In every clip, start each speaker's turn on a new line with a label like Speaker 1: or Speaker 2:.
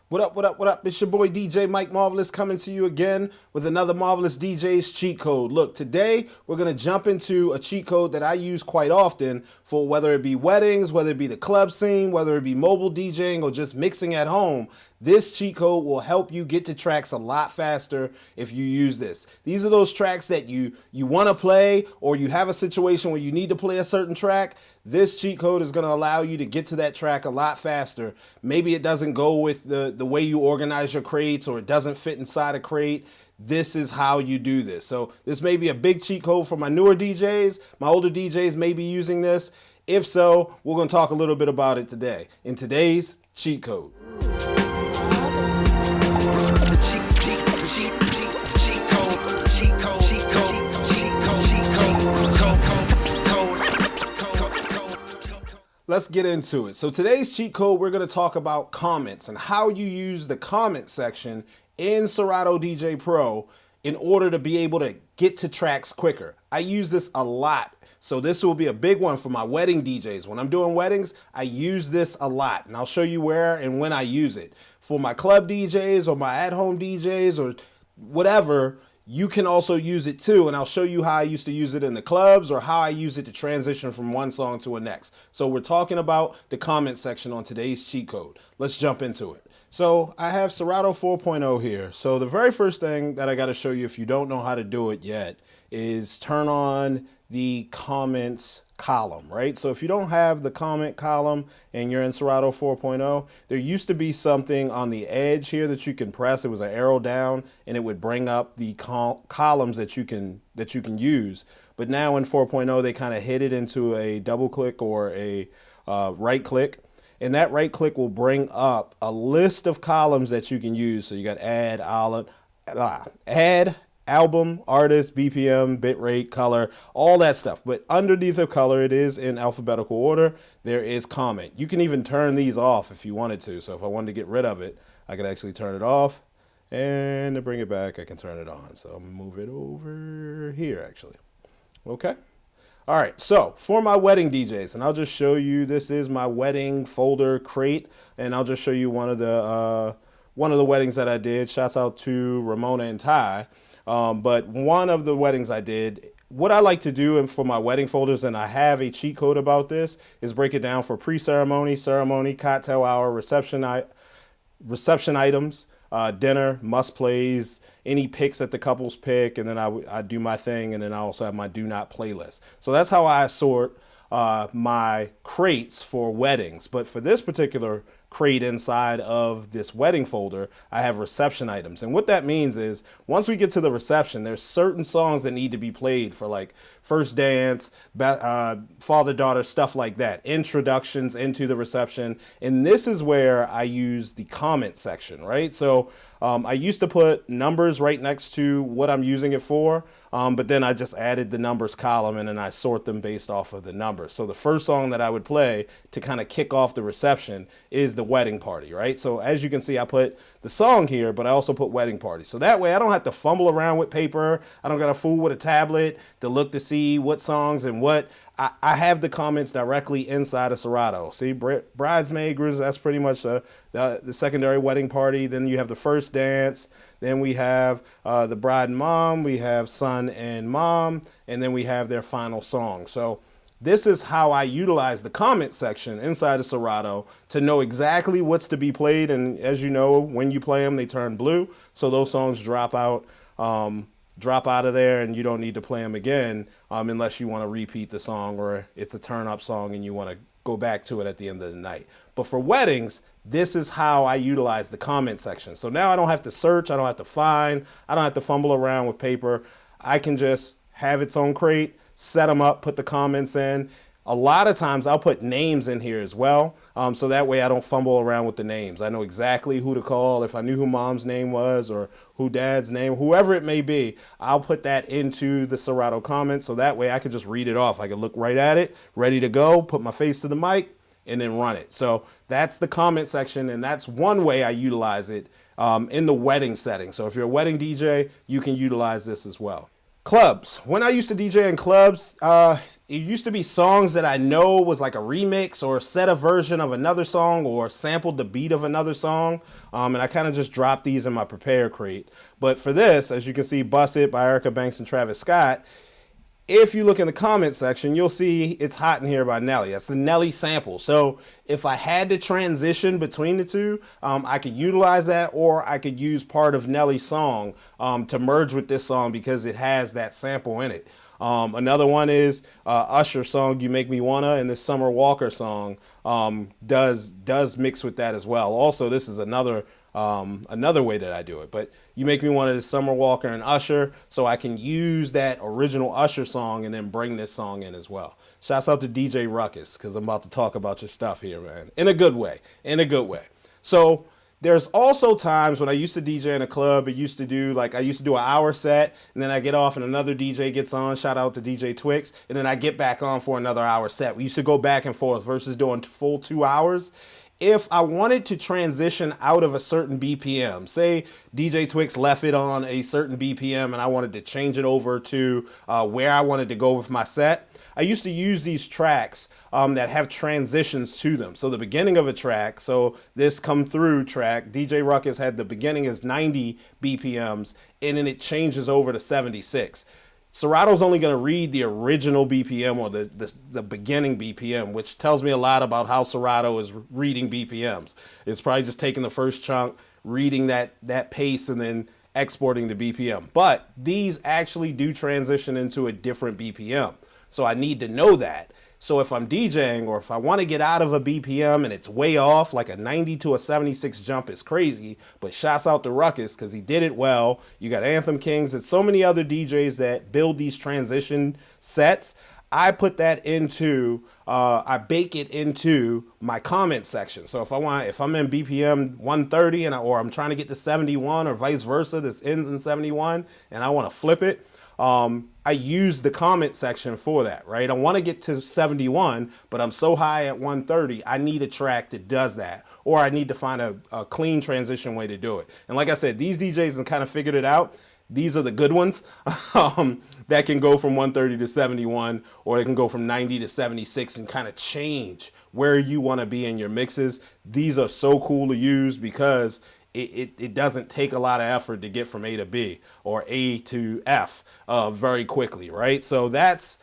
Speaker 1: What up, what up, what up? It's your boy DJ Mike Marvelous coming to you again with another Marvelous DJ's cheat code. Look, today we're going to jump into a cheat code that I use quite often for whether it be weddings, whether it be the club scene, whether it be mobile DJing or just mixing at home. This cheat code will help you get to tracks a lot faster if you use this. These are those tracks that you want to play, or you have a situation where you need to play a certain track. This cheat code is going to allow you to get to that track a lot faster. Maybe it doesn't go with the way you organize your crates, or it doesn't fit inside a crate. This is how you do this. So this may be a big cheat code for my newer DJs. My older DJs may be using this. If so, we're going to talk a little bit about it today in today's cheat code. Let's get into it. So today's cheat code, we're going to talk about comments and how you use the comment section in Serato DJ Pro in order to be able to get to tracks quicker. I use this a lot. So this will be a big one for my wedding DJs. When I'm doing weddings, I use this a lot, and I'll show you where and when I use it. For my club DJs or my at-home DJs or whatever, you can also use it too, and I'll show you how I used to use it in the clubs or how I use it to transition from one song to a next. So we're talking about the comment section on today's cheat code. Let's jump into it. So I have Serato 4.0 here. So the very first thing that I got to show you, if you don't know how to do it yet, is turn on the comments column, right? So if you don't have the comment column and you're in Serato 4.0, there used to be something on the edge here that you can press. It was an arrow down and it would bring up the columns that you can use. But now in 4.0, they kind of hid it into a double click or a right click. And that right click will bring up a list of columns that you can use. So you got add, album, artist, BPM, bitrate, color, all that stuff. But underneath of color, it is in alphabetical order. There is comment. You can even turn these off if you wanted to. So if I wanted to get rid of it, I could actually turn it off. And to bring it back, I can turn it on. So I'm gonna move it over here, actually. Okay. All right, so for my wedding DJs, and I'll just show you, this is my wedding folder crate, and I'll just show you one of the weddings that I did. Shouts out to Ramona and Ty. But one of the weddings I did, what I like to do and for my wedding folders, and I have a cheat code about this, is break it down for pre-ceremony, ceremony, cocktail hour, reception items, dinner, must plays, any picks that the couples pick, and then I do my thing, and then I also have my do not playlist. So that's how I sort my crates for weddings. But for this particular crate inside of this wedding folder, I have reception items. And what that means is once we get to the reception, there's certain songs that need to be played for, like first dance, father-daughter, stuff like that, introductions into the reception. And this is where I use the comment section, right? So I used to put numbers right next to what I'm using it for, but then I just added the numbers column and then I sort them based off of the numbers. So the first song that I would play to kind of kick off the reception is the wedding party, right? So as you can see, I put the song here, but I also put wedding party. So that way I don't have to fumble around with paper. I don't got to fool with a tablet to look to see what songs and what. I have the comments directly inside of Serato. See, bridesmaid, grooms, that's pretty much the secondary wedding party. Then you have the first dance. Then we have the bride and mom. We have son and mom. And then we have their final song. So this is how I utilize the comment section inside of Serato to know exactly what's to be played. And as you know, when you play them, they turn blue. So those songs drop out of there, and you don't need to play them again unless you want to repeat the song or it's a turn up song and you want to go back to it at the end of the night. But for weddings, this is how I utilize the comment section. So now I don't have to search, I don't have to find, I don't have to fumble around with paper. I can just have its own crate, set them up, put the comments in. A lot of times I'll put names in here as well. So that way I don't fumble around with the names. I know exactly who to call. If I knew who mom's name was or who dad's name, whoever it may be, I'll put that into the Serato comments. So that way I can just read it off. I can look right at it, ready to go, put my face to the mic and then run it. So that's the comment section. And that's one way I utilize it in the wedding setting. So if you're a wedding DJ, you can utilize this as well. Clubs. When I used to DJ in clubs, it used to be songs that I know was like a remix or set a version of another song or sampled the beat of another song. And I kind of just dropped these in my prepare crate. But for this, as you can see, Bust It by Erica Banks and Travis Scott, if you look in the comment section, you'll see It's Hot in Here by Nelly. That's the Nelly sample. So if I had to transition between the two, I could utilize that, or I could use part of Nelly's song to merge with this song because it has that sample in it. Another one is Usher's song You Make Me Wanna, and this Summer Walker song does mix with that as well. Also, this is another way that I do it, but You Make Me Wanna is Summer Walker and Usher, so I can use that original Usher song and then bring this song in as well. Shouts out to DJ Ruckus, because I'm about to talk about your stuff here, man, in a good way, So there's also times when I used to DJ in a club, I used to do an hour set, and then I get off and another DJ gets on, shout out to DJ Twix, and then I get back on for another hour set. We used to go back and forth versus doing full 2 hours. If I wanted to transition out of a certain BPM, say DJ Twix left it on a certain BPM and I wanted to change it over to where I wanted to go with my set, I used to use these tracks that have transitions to them. So the beginning of a track, so this Come Through track, DJ Ruckus had the beginning is 90 BPMs and then it changes over to 76. Serato's only going to read the original BPM or the beginning BPM, which tells me a lot about how Serato is reading BPMs. It's probably just taking the first chunk, reading that pace, and then exporting the BPM. But these actually do transition into a different BPM. So I need to know that. So if I'm DJing or if I want to get out of a BPM and it's way off, like a 90 to a 76 jump is crazy, but shouts out to Ruckus because he did it well. You got Anthem Kings and so many other DJs that build these transition sets. I put that into, I bake it into my comment section. So if I'm in BPM 130 or I'm trying to get to 71 or vice versa, this ends in 71 and I want to flip it, I use the comment section for that, right? I want to get to 71, but I'm so high at 130, I need a track that does that, or I need to find a clean transition way to do it. And like I said, these DJs have kind of figured it out. These are the good ones that can go from 130 to 71, or they can go from 90 to 76 and kind of change where you want to be in your mixes. These are so cool to use because it doesn't take a lot of effort to get from A to B or A to F very quickly, right? So that's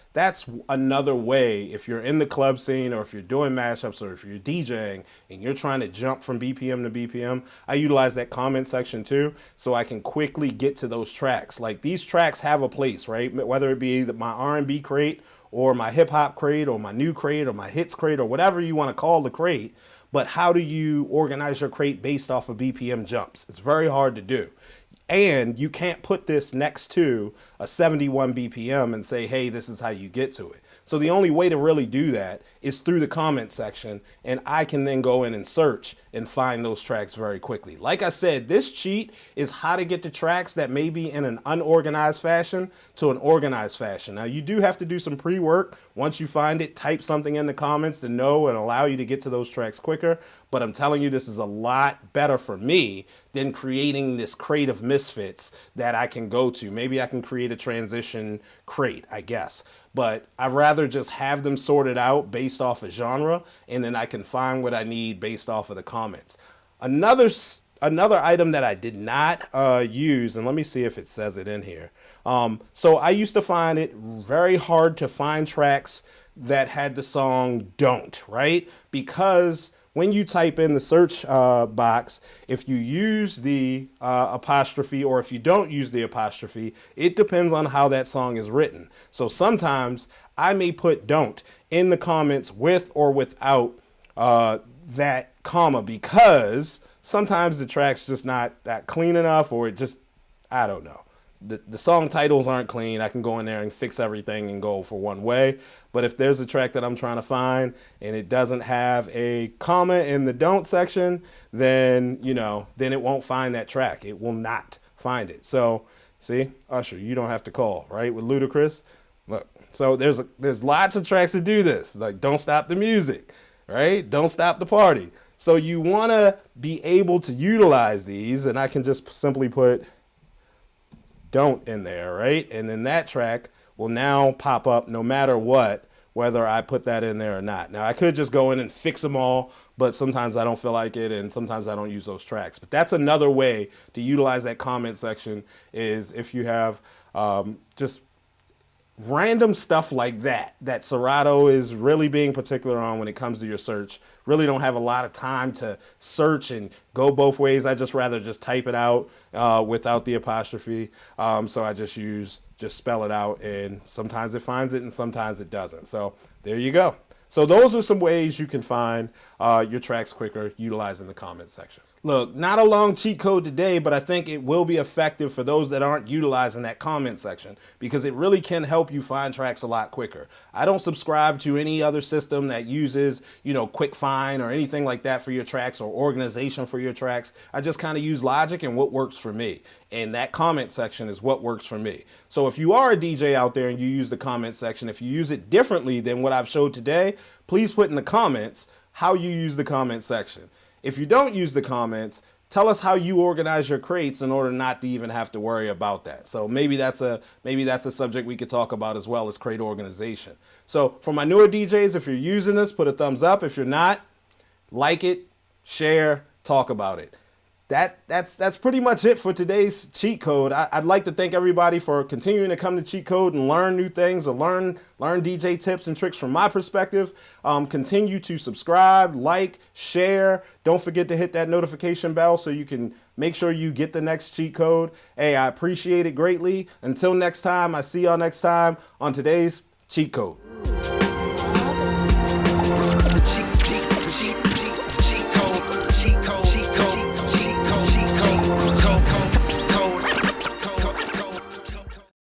Speaker 1: another way if you're in the club scene or if you're doing mashups or if you're DJing and you're trying to jump from BPM to BPM, I utilize that comment section too so I can quickly get to those tracks. Like these tracks have a place, right? Whether it be my R&B crate or my hip hop crate or my new crate or my hits crate or whatever you want to call the crate. But how do you organize your crate based off of BPM jumps? It's very hard to do. And you can't put this next to a 71 BPM and say, hey, this is how you get to it. So the only way to really do that is through the comment section, and I can then go in and search and find those tracks very quickly. Like I said, this cheat is how to get the tracks that may be in an unorganized fashion to an organized fashion. Now, you do have to do some pre-work. Once you find it, type something in the comments to know and allow you to get to those tracks quicker. But I'm telling you, this is a lot better for me than creating this crate of misfits that I can go to. Maybe I can create a transition crate, I guess. But I'd rather just have them sorted out based off of genre, and then I can find what I need based off of the comments. Another item that I did not use, and let me see if it says it in here. So I used to find it very hard to find tracks that had the song Don't, right? Because when you type in the search box, if you use the apostrophe or if you don't use the apostrophe, it depends on how that song is written. So sometimes I may put Don't in the comments with or without that comma because sometimes the track's just not that clean enough, or it just, I don't know. The song titles aren't clean. I can go in there and fix everything and go for one way. But if there's a track that I'm trying to find and it doesn't have a comma in the don't section, then, then it won't find that track. It will not find it. So, see, Usher, you don't have to call, right? With Ludacris. Look, so there's lots of tracks that do this. Like Don't Stop the Music, right? Don't Stop the Party. So you want to be able to utilize these, and I can just simply put don't in there, right? And then that track will now pop up no matter what, whether I put that in there or not. Now I could just go in and fix them all, but sometimes I don't feel like it, and sometimes I don't use those tracks. But that's another way to utilize that comment section, is if you have just random stuff like that Serato is really being particular on when it comes to your search. Really don't have a lot of time to search and go both ways. I just rather just type it out without the apostrophe. So I just spell it out, and sometimes it finds it and sometimes it doesn't. So there you go. So those are some ways you can find your tracks quicker utilizing the comment section. Look, not a long cheat code today, but I think it will be effective for those that aren't utilizing that comment section, because it really can help you find tracks a lot quicker. I don't subscribe to any other system that uses, quick find or anything like that for your tracks, or organization for your tracks. I just kind of use logic and what works for me. And that comment section is what works for me. So if you are a DJ out there and you use the comment section, if you use it differently than what I've showed today, please put in the comments how you use the comment section. If you don't use the comments, tell us how you organize your crates in order not to even have to worry about that. So maybe that's a subject we could talk about as well, as crate organization. So for my newer DJs, if you're using this, put a thumbs up. If you're not, like it, share, talk about it. That's pretty much it for today's cheat code. I'd like to thank everybody for continuing to come to cheat code and learn new things, or learn DJ tips and tricks from my perspective. Continue to subscribe, like, share. Don't forget to hit that notification bell so you can make sure you get the next cheat code. Hey, I appreciate it greatly. Until next time, I see y'all next time on today's cheat code.